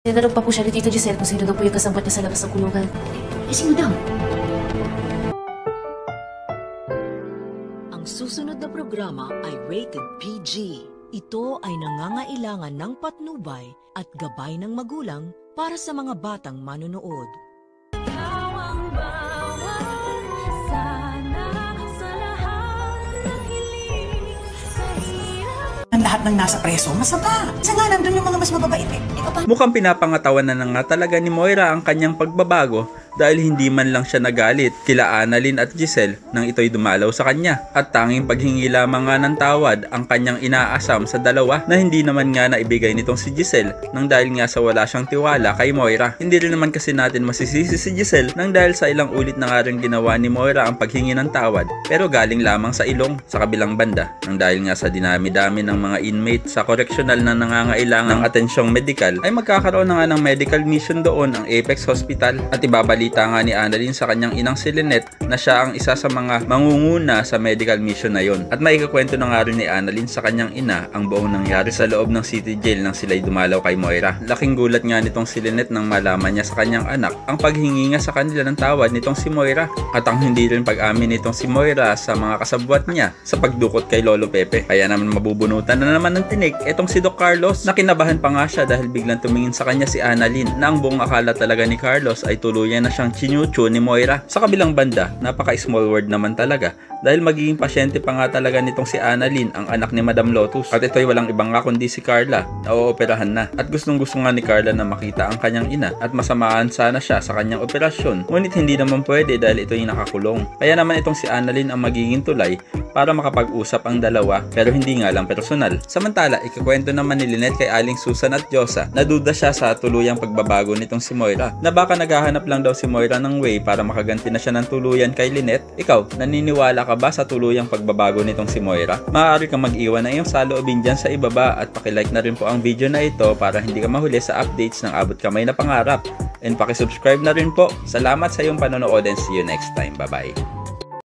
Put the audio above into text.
Tinanong pa po siya ni Tito Giselle kung sino daw po yung kasambot niya sa labas ng kulungan. Eh, sino daw? Ang susunod na programa ay rated PG. Ito ay nangangailangan ng patnubay at gabay ng magulang para sa mga batang manonood. Ang lahat ng nasa preso, masama. Isa nga nandun yung mga mas mababait eh. Mukhang pinapangatawan na nga talaga ni Moira ang kanyang pagbabago dahil hindi man lang siya nagalit kila Annalyn at Giselle nang ito'y dumalaw sa kanya. At tanging paghingi lamang nga ng tawad ang kanyang inaasam sa dalawa na hindi naman nga naibigay nitong si Giselle nang dahil nga sa wala siyang tiwala kay Moira. Hindi rin naman kasi natin masisisi si Giselle nang dahil sa ilang ulit na nga rin ginawa ni Moira ang paghingi ng tawad pero galing lamang sa ilong sa kabilang banda nang dahil nga sa dinami-dami ng mga inmate sa correctional na nangangailangan ng atensyong medikal ay magkakaroon na nga ng medical mission doon ang Apex Hospital at ibabalita nga ni Annalyn sa kanyang inang si Lynette na siya ang isa sa mga mangunguna sa medical mission na yon. At maikakwento na nga rin ni Annalyn sa kanyang ina ang buong nangyari sa loob ng city jail nang sila'y dumalaw kay Moira. Laking gulat nga nitong si Lynette nang malaman niya sa kanyang anak ang paghingi nga sa kanila ng tawad nitong si Moira at ang hindi rin pag-amin nitong si Moira sa mga kasabwat niya sa pagdukot kay Lolo Pepe. Kaya naman mabubunutan na naman ng tinik etong si Doc Carlos na kinabahan pa nga siya dahil biglang tumingin sa kanya si Annalyn na ang buong akala talaga ni Carlos ay tuluyan na siyang chinucho ni Moira. Sa kabilang banda, napaka-small word naman talaga dahil magiging pasyente pa nga talaga nitong si Annalyn ang anak ni Madam Lotus at ito'y walang ibang nga kundi si Carla na ooperahan na at gustong gusto nga ni Carla na makita ang kanyang ina at masamaan sana siya sa kanyang operasyon ngunit hindi naman pwede dahil ito'y nakakulong. Kaya naman itong si Annalyn ang magiging tulay para makapag-usap ang dalawa pero hindi nga lang personal. Samantala, ikakwento naman ni Lynette kay Aling Susan at Diyosa na duda siya sa tuluyang pagbabago nitong si Moira na baka naghahanap lang daw si Moira ng way para makaganti na siya ng tuluyan kay Lynette. Ikaw, naniniwala ka ba sa tuluyang pagbabago nitong si Moira? Maaari kang mag-iwan ng iyong saloobin dyan sa ibaba at pakilike na rin po ang video na ito para hindi ka mahuli sa updates ng abot kamay na pangarap. And pakisubscribe na rin po. Salamat sa iyong panonood and see you next time. Bye-bye.